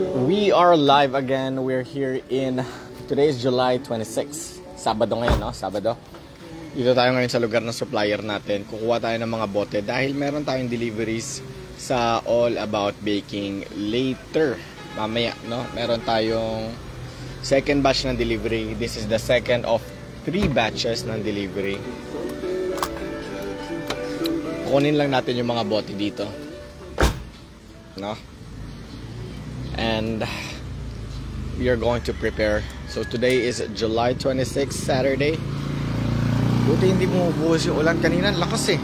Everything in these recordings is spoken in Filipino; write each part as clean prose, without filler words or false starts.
We are live again. We're here in, today is July 26. Sabado ngayon, no? Sabado. Dito tayo ngayon sa lugar ng supplier natin. Kukuha tayo ng mga bote dahil meron tayong deliveries sa All About Baking later. Mamaya, no? Meron tayong second batch ng delivery. This is the second of 3 batches ng delivery. Kunin lang natin yung mga bote dito, no? And we are going to prepare. So today is July 26, Saturday. Buti hindi mo buhos yung ulan kanina, lakas eh.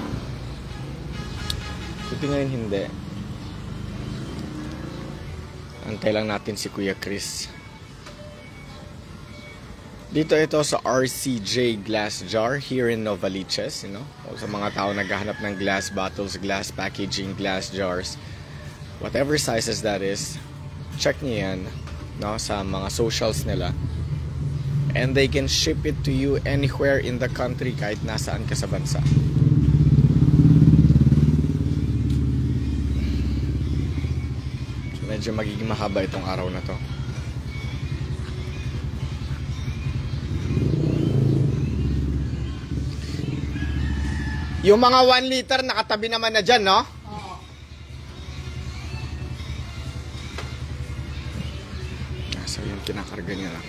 Buti ngayon hindi. Antay lang natin si Kuya Chris. Dito ito sa RCJ Glass Jar here in Novaliches, you know. O sa mga tao naghahanap ng glass bottles, glass packaging, glass jars, whatever sizes that is, check niyo yan, no, sa mga socials nila. And they can ship it to you anywhere in the country kahit nasaan ka sa bansa. So medyo magiging mahaba itong araw na to. Yung mga 1 liter nakatabi naman na dyan, no? Oo. So yung kinakarga niya lang.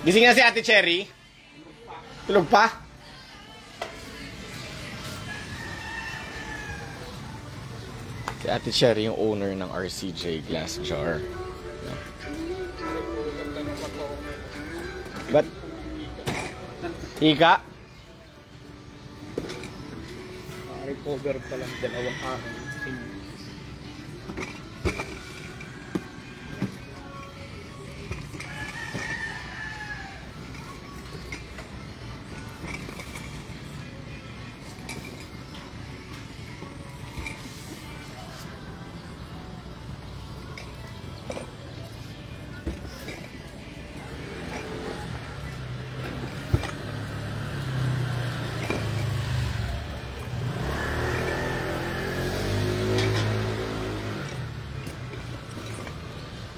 Gising na si Ate Cherry? Tulog pa? Si Ate Cherry yung owner ng RCJ Glass Jar. But Ika? Recover pa lang 2 araw.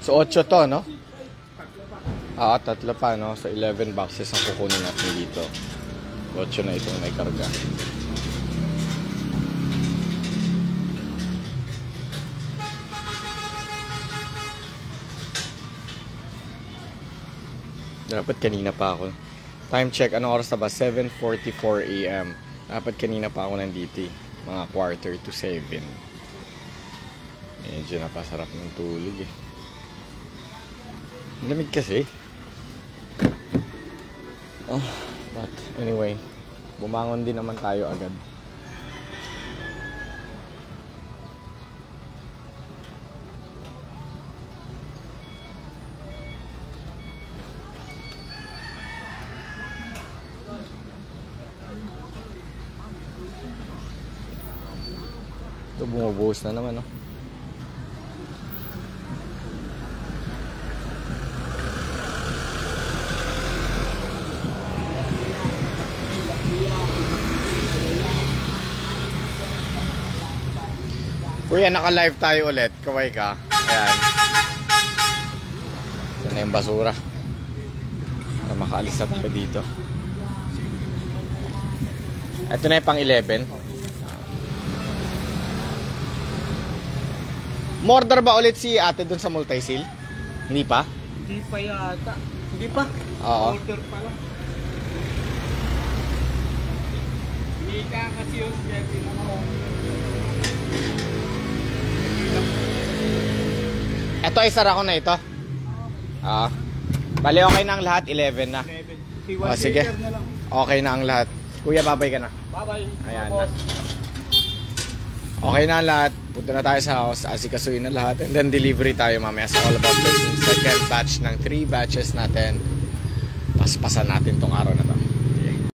So 8 to, no? Ah, 3 pa, no? So 11 boxes ang kukunin natin dito. 8 na itong may karga. Dapat kanina pa ako. Time check, anong oras na ba? 7:44 AM. Dapat kanina pa ako nandito, mga 6:45. Medyo napasarap ng tulog eh. Lamig kasi. Oh, but anyway, bumangon din naman tayo agad. Ito bumubuhos na naman, no? Kuya, naka-live tayo ulit. Kaway ka. Ayan. Ito na yung basura. Para makaalis na tayo dito. Ito na yung pang 11. Morder ba ulit si ate dun sa multi-seal? Hindi pa? Hindi pa yata. Hindi pa? Oo. Order pa lang. Hindi ka kasi yung schedule ako. Ito ay sara ko na ito. Bali okay na ang lahat, 11 na. 11. Sige. Na lang. Okay na ang lahat. Kuya, babay ka na. Bye-bye. Ayan na. Okay na ang lahat. Punta na tayo sa house. Asikasuin na lahat. And then delivery tayo mamaya sa All About Baking. Second batch ng 3 batches natin. Paspasan natin tong araw na to.